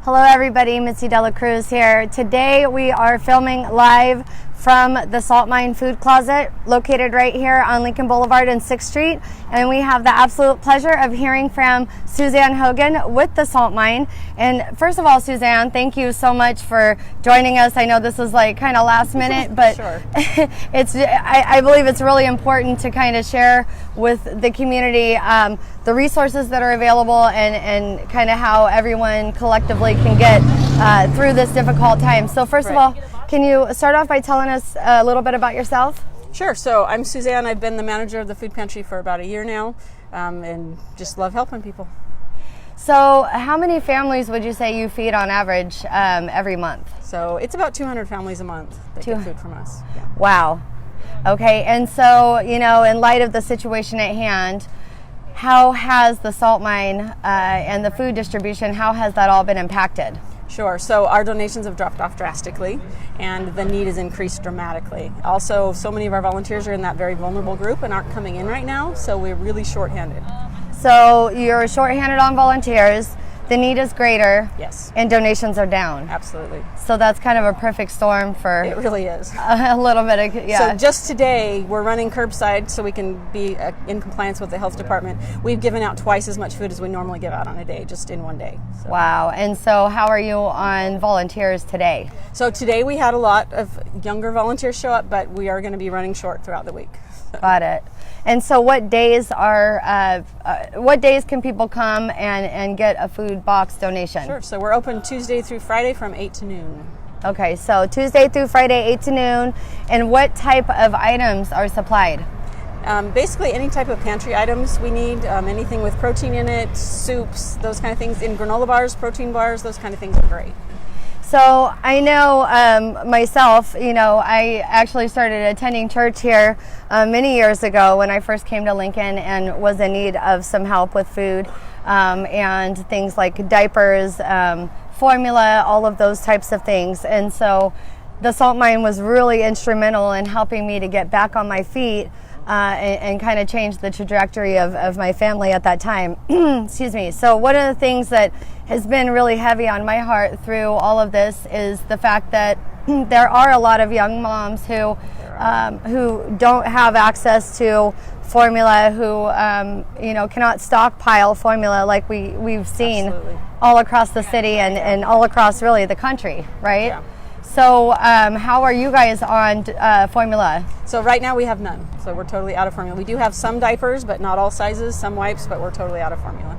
Hello everybody, Mitzi Cruz here. Today we are filming live from the Salt Mine Food Closet located right here on Lincoln Boulevard and 6th Street. And we have the absolute pleasure of hearing from Suzanne Hogan with the Salt Mine. And first of all, Suzanne, thank you so much for joining us. I know this is like kind of last minute, but Sure. I believe it's really important to kind of share with the community the resources that are available and kind of how everyone collectively can get through this difficult time. So first of all, can you start off by telling us a little bit about yourself? Sure. So I'm Suzanne. I've been the manager of the food pantry for about a year now, and just love helping people. So how many families would you say you feed on average every month? So it's about 200 families a month that get food from us. Yeah. Wow. Okay. And so, you know, in light of the situation at hand, how has the salt mine and the food distribution, how has that all been impacted? Sure. So our donations have dropped off drastically, and the need has increased dramatically. Also, so many of our volunteers are in that very vulnerable group and aren't coming in right now, so we're really shorthanded. So you're shorthanded on volunteers, the need is greater, Yes. and donations are down. Absolutely. So that's kind of a perfect storm for It really is. a little bit of, yeah. So just today, we're running curbside so we can be in compliance with the health department. We've given out twice as much food as we normally give out on a day, just in one day. So. Wow. And so how are you on volunteers today? So today we had a lot of younger volunteers show up, but we are going to be running short throughout the week. Got it. And so what days can people come and get a food box donation? Sure. So we're open Tuesday through Friday from 8 to noon. Okay, so Tuesday through Friday, 8 to noon. And what type of items are supplied? Basically any type of pantry items we need, anything with protein in it, soups, those kind of things. In granola bars, protein bars, those kind of things are great. So I know myself, you know, I actually started attending church here many years ago when I first came to Lincoln and was in need of some help with food and things like diapers, formula, all of those types of things. And so the salt mine was really instrumental in helping me to get back on my feet and kind of change the trajectory of my family at that time. Excuse me. So one of the things that has been really heavy on my heart through all of this is the fact that there are a lot of young moms who don't have access to formula, who you know, cannot stockpile formula like we've seen Absolutely. all across the city and all across really the country, right? Yeah. So how are you guys on formula? So right now we have none. So we're totally out of formula. We do have some diapers, but not all sizes, some wipes, but we're totally out of formula.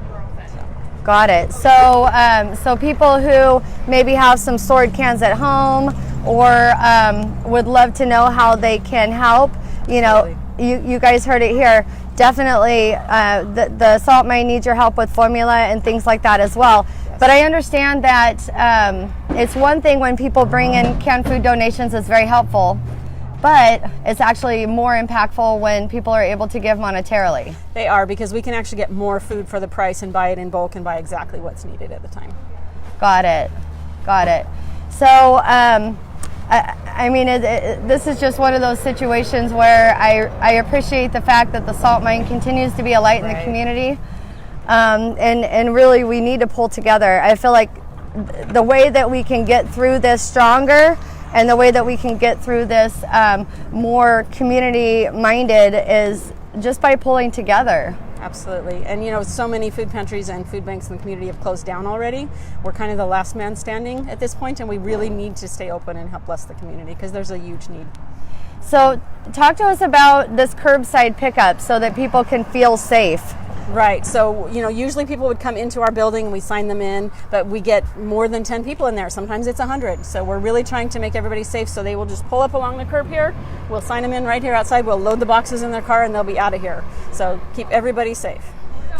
Got it. So so people who maybe have some stored cans at home or would love to know how they can help, you know, you guys heard it here. Definitely the salt mine needs your help with formula and things like that as well. Yes. But I understand that it's one thing when people bring in canned food donations, it's very helpful. But it's actually more impactful when people are able to give monetarily. They are, because we can actually get more food for the price and buy it in bulk and buy exactly what's needed at the time. Got it. Got it. So, I mean, this is just one of those situations where I appreciate the fact that the salt mine continues to be a light in the community. And really we need to pull together. I feel like the way that we can get through this stronger and the way that we can get through this more community-minded is just by pulling together. Absolutely. And, you know, so many food pantries and food banks in the community have closed down already. We're kind of the last man standing at this point, and we really need to stay open and help bless the community because there's a huge need. So talk to us about this curbside pickup so that people can feel safe. Right. So, you know, usually people would come into our building and we sign them in, but we get more than 10 people in there. Sometimes it's 100. So we're really trying to make everybody safe. So they will just pull up along the curb here. We'll sign them in right here outside. We'll load the boxes in their car and they'll be out of here. So keep everybody safe.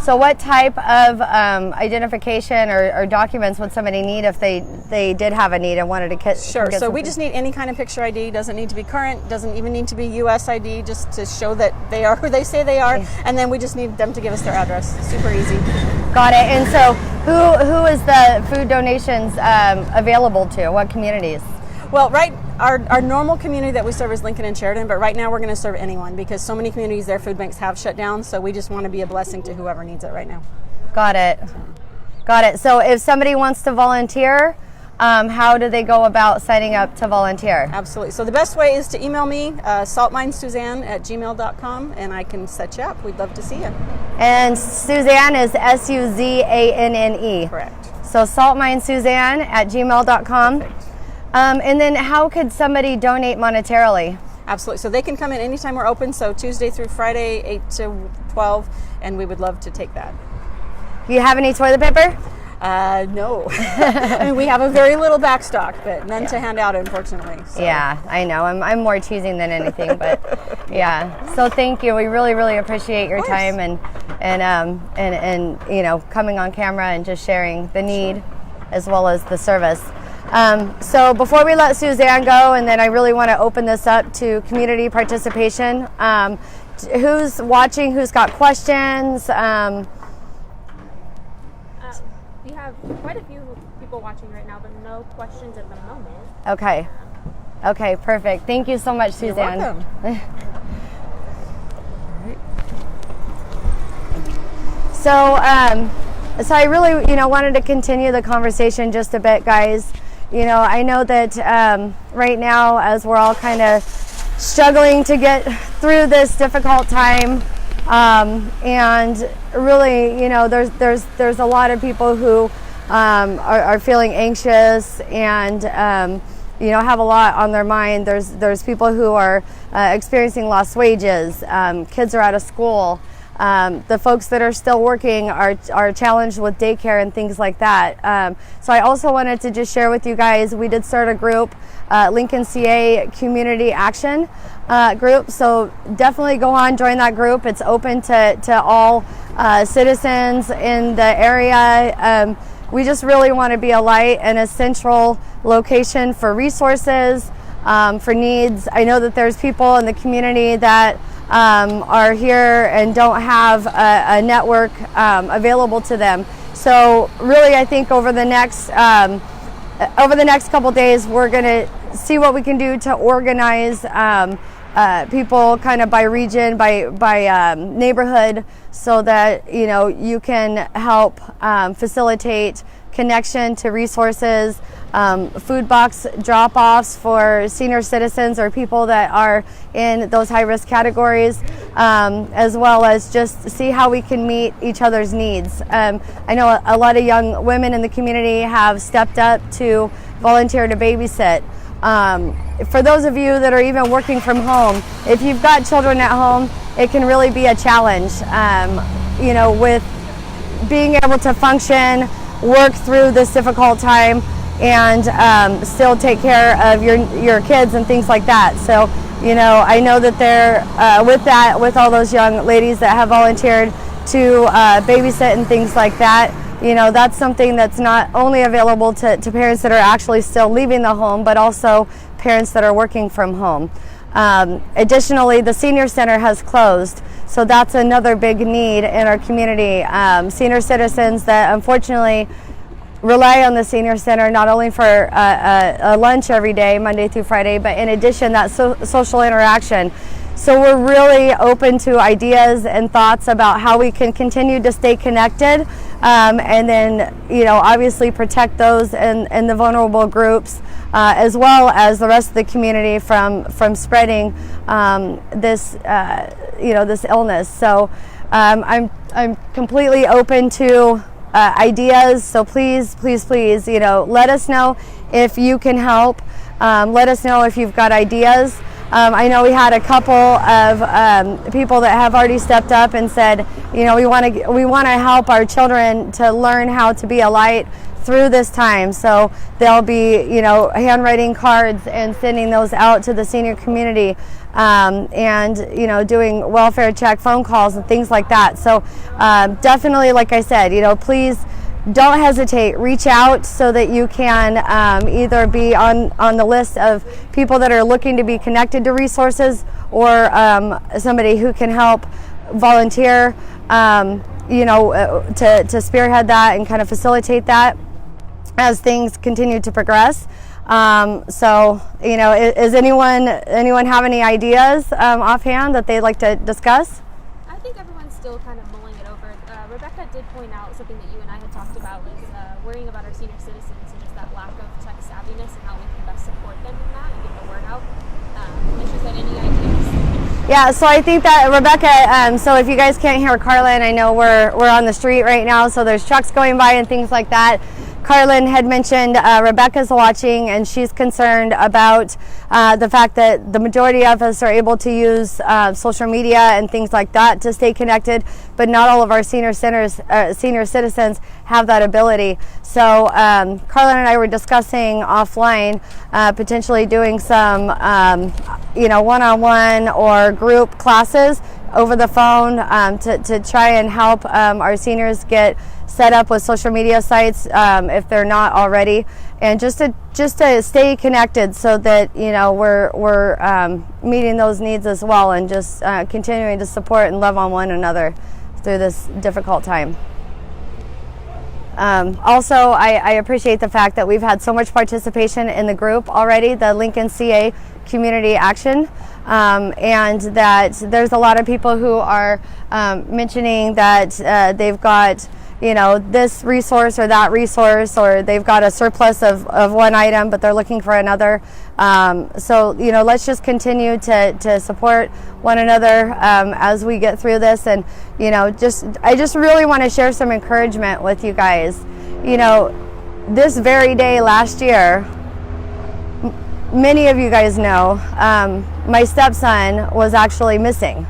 So what type of identification or documents would somebody need if they did have a need and wanted to get Sure. get So we something? just need any kind of picture ID. Doesn't need to be current. Doesn't even need to be U.S. ID, just to show that they are who they say they are. And then we just need them to give us their address. Super easy. Got it. And so who is the food donations available to? What communities? Well, our normal community that we serve is Lincoln and Sheridan, but right now we're going to serve anyone because so many communities, their food banks have shut down, so we just want to be a blessing to whoever needs it right now. Got it. Got it. So if somebody wants to volunteer, how do they go about signing up to volunteer? Absolutely. So the best way is to email me, saltminesuzanne@gmail.com, and I can set you up. We'd love to see you. And Suzanne is Suzanne. Correct. So saltminesuzanne@gmail.com. And then how could somebody donate monetarily? Absolutely. So they can come in anytime we're open, so Tuesday through Friday, 8 to 12, and we would love to take that. Do you have any toilet paper? No. I mean, we have a very little backstock, but none to hand out, unfortunately. So. Yeah, I know. I'm more teasing than anything, but yeah. So thank you. We really, really appreciate your time and you know, coming on camera and just sharing the need as well as the service. So before we let Suzanne go, and then I really want to open this up to community participation. Who's watching? Who's got questions? We have quite a few people watching right now, but no questions at the moment. Okay. Okay, perfect. Thank you so much, Suzanne. You're welcome. So I really, you know, wanted to continue the conversation just a bit, guys. You know, I know that right now, as we're all kind of struggling to get through this difficult time, and really, you know, there's a lot of people who are feeling anxious and you know, have a lot on their mind. There's people who are experiencing lost wages. Kids are out of school. The folks that are still working are challenged with daycare and things like that. So I also wanted to just share with you guys, we did start a group, Lincoln CA Community Action group. So definitely go on, join that group. It's open to all citizens in the area. We just really want to be a light and a central location for resources, for needs. I know that there's people in the community that are here and don't have a network available to them. So really, I think over the next couple days, we're going to see what we can do to organize people kind of by region, by neighborhood, so that, you know, you can help facilitate connection to resources, food box drop-offs for senior citizens or people that are in those high-risk categories, as well as just see how we can meet each other's needs. I know a lot of young women in the community have stepped up to volunteer to babysit. For those of you that are even working from home, if you've got children at home, it can really be a challenge, you know, with being able to function, work through this difficult time, and still take care of your kids and things like that. So, you know, I know that they're with all those young ladies that have volunteered to babysit and things like that. You know, that's something that's not only available to parents that are actually still leaving the home, but also parents that are working from home. Additionally, the senior center has closed, so that's another big need in our community. Senior citizens that unfortunately rely on the senior center not only for a lunch every day, Monday through Friday, but in addition, that social interaction. So we're really open to ideas and thoughts about how we can continue to stay connected, and then, you know, obviously protect those in the vulnerable groups, as well as the rest of the community from spreading this you know, this illness. So I'm completely open to ideas. So please, you know, let us know if you can help. Let us know if you've got ideas. I know we had a couple of people that have already stepped up and said, you know, we want to help our children to learn how to be a light through this time. So they'll be, you know, handwriting cards and sending those out to the senior community, and, you know, doing welfare check phone calls and things like that. So definitely, like I said, you know, please don't hesitate. Reach out so that you can either be on the list of people that are looking to be connected to resources, or somebody who can help volunteer, you know, to spearhead that and kind of facilitate that as things continue to progress. So, you know, is anyone have any ideas offhand that they'd like to discuss? I think everyone's still kind of mulling it over. Rebecca did point out something that you and I had talked about, was worrying about our senior citizens and just that lack of tech savviness and how we can best support them in that and get the word out. And she said, any ideas? Yeah, so I think that Rebecca, so if you guys can't hear Carlin, I know we're on the street right now, so there's trucks going by and things like that. Carlin had mentioned Rebecca's watching, and she's concerned about the fact that the majority of us are able to use social media and things like that to stay connected, but not all of our senior citizens have that ability. So Carlin and I were discussing offline potentially doing some one-on-one or group classes over the phone to try and help our seniors get set up with social media sites if they're not already, and just to stay connected so that we're meeting those needs as well, and just continuing to support and love on one another through this difficult time. Also, I appreciate the fact that we've had so much participation in the group already, the Lincoln CA Community Action, and that there's a lot of people who are mentioning that they've got this resource or that resource, or they've got a surplus of one item but they're looking for another. So let's just continue to support one another as we get through this. And I just really want to share some encouragement with you guys. This very day last year, many of you guys know, my stepson was actually missing.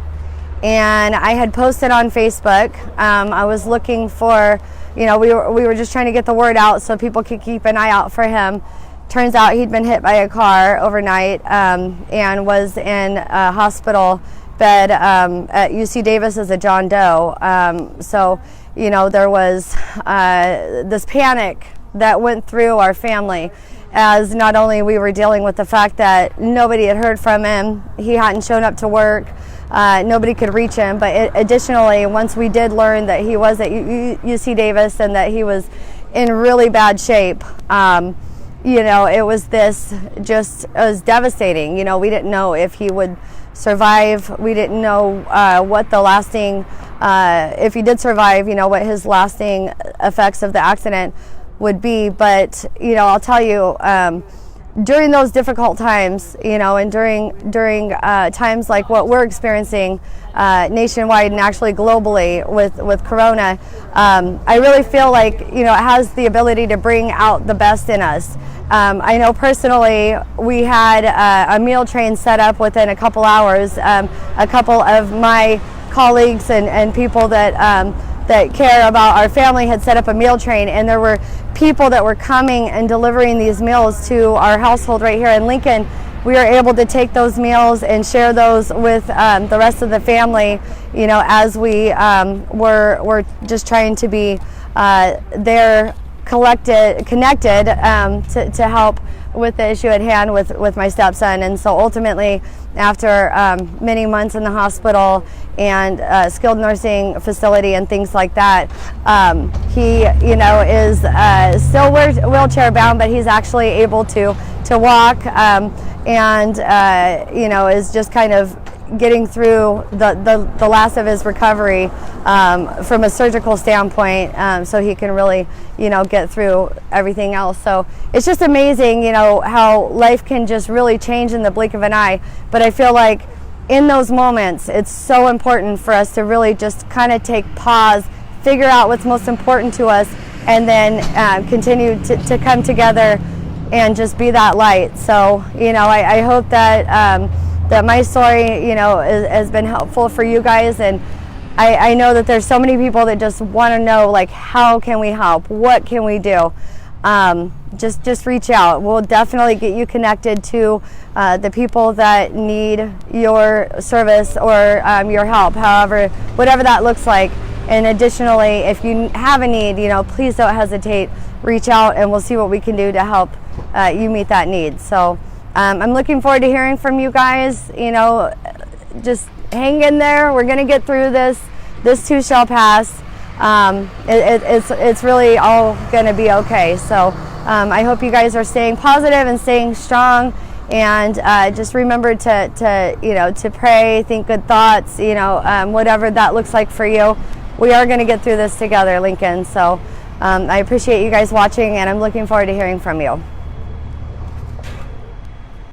And I had posted on Facebook. I was looking for, we were just trying to get the word out so people could keep an eye out for him. Turns out he'd been hit by a car overnight and was in a hospital bed at UC Davis as a John Doe. So there was this panic that went through our family, as not only we were dealing with the fact that nobody had heard from him, he hadn't shown up to work, nobody could reach him, but additionally, once we did learn that he was at UC Davis and that he was in really bad shape, it was devastating. We didn't know if he would survive. We didn't know what the lasting, if he did survive, what his lasting effects of the accident would be. But I'll tell you, during those difficult times, and during times like what we're experiencing nationwide and actually globally with Corona, I really feel like it has the ability to bring out the best in us. I know personally we had a meal train set up within a couple hours. A couple of my colleagues and people that care about our family had set up a meal train, and there were people that were coming and delivering these meals to our household right here in Lincoln. We were able to take those meals and share those with the rest of the family, as we were just trying to be there connected to help with the issue at hand with my stepson. And so ultimately, after many months in the hospital and skilled nursing facility and things like that, he is still wheelchair bound, but he's actually able to walk, and is just kind of getting through the last of his recovery from a surgical standpoint, so he can really get through everything else. So it's just amazing how life can just really change in the blink of an eye. But I feel like in those moments it's so important for us to really just kind of take pause, figure out what's most important to us, and then continue to come together and just be that light. So I hope that that my story has been helpful for you guys, and I know that there's so many people that just want to know, like, how can we help, what can we do. Just reach out. We'll definitely get you connected to the people that need your service or your help, whatever that looks like. And additionally, if you have a need, please don't hesitate, reach out, and we'll see what we can do to help you meet that need. So I'm looking forward to hearing from you guys. Just hang in there. We're going to get through this. This too shall pass. It's really all going to be okay. So I hope you guys are staying positive and staying strong. And just remember to pray, think good thoughts. Whatever that looks like for you. We are going to get through this together, Lincoln. So I appreciate you guys watching, and I'm looking forward to hearing from you.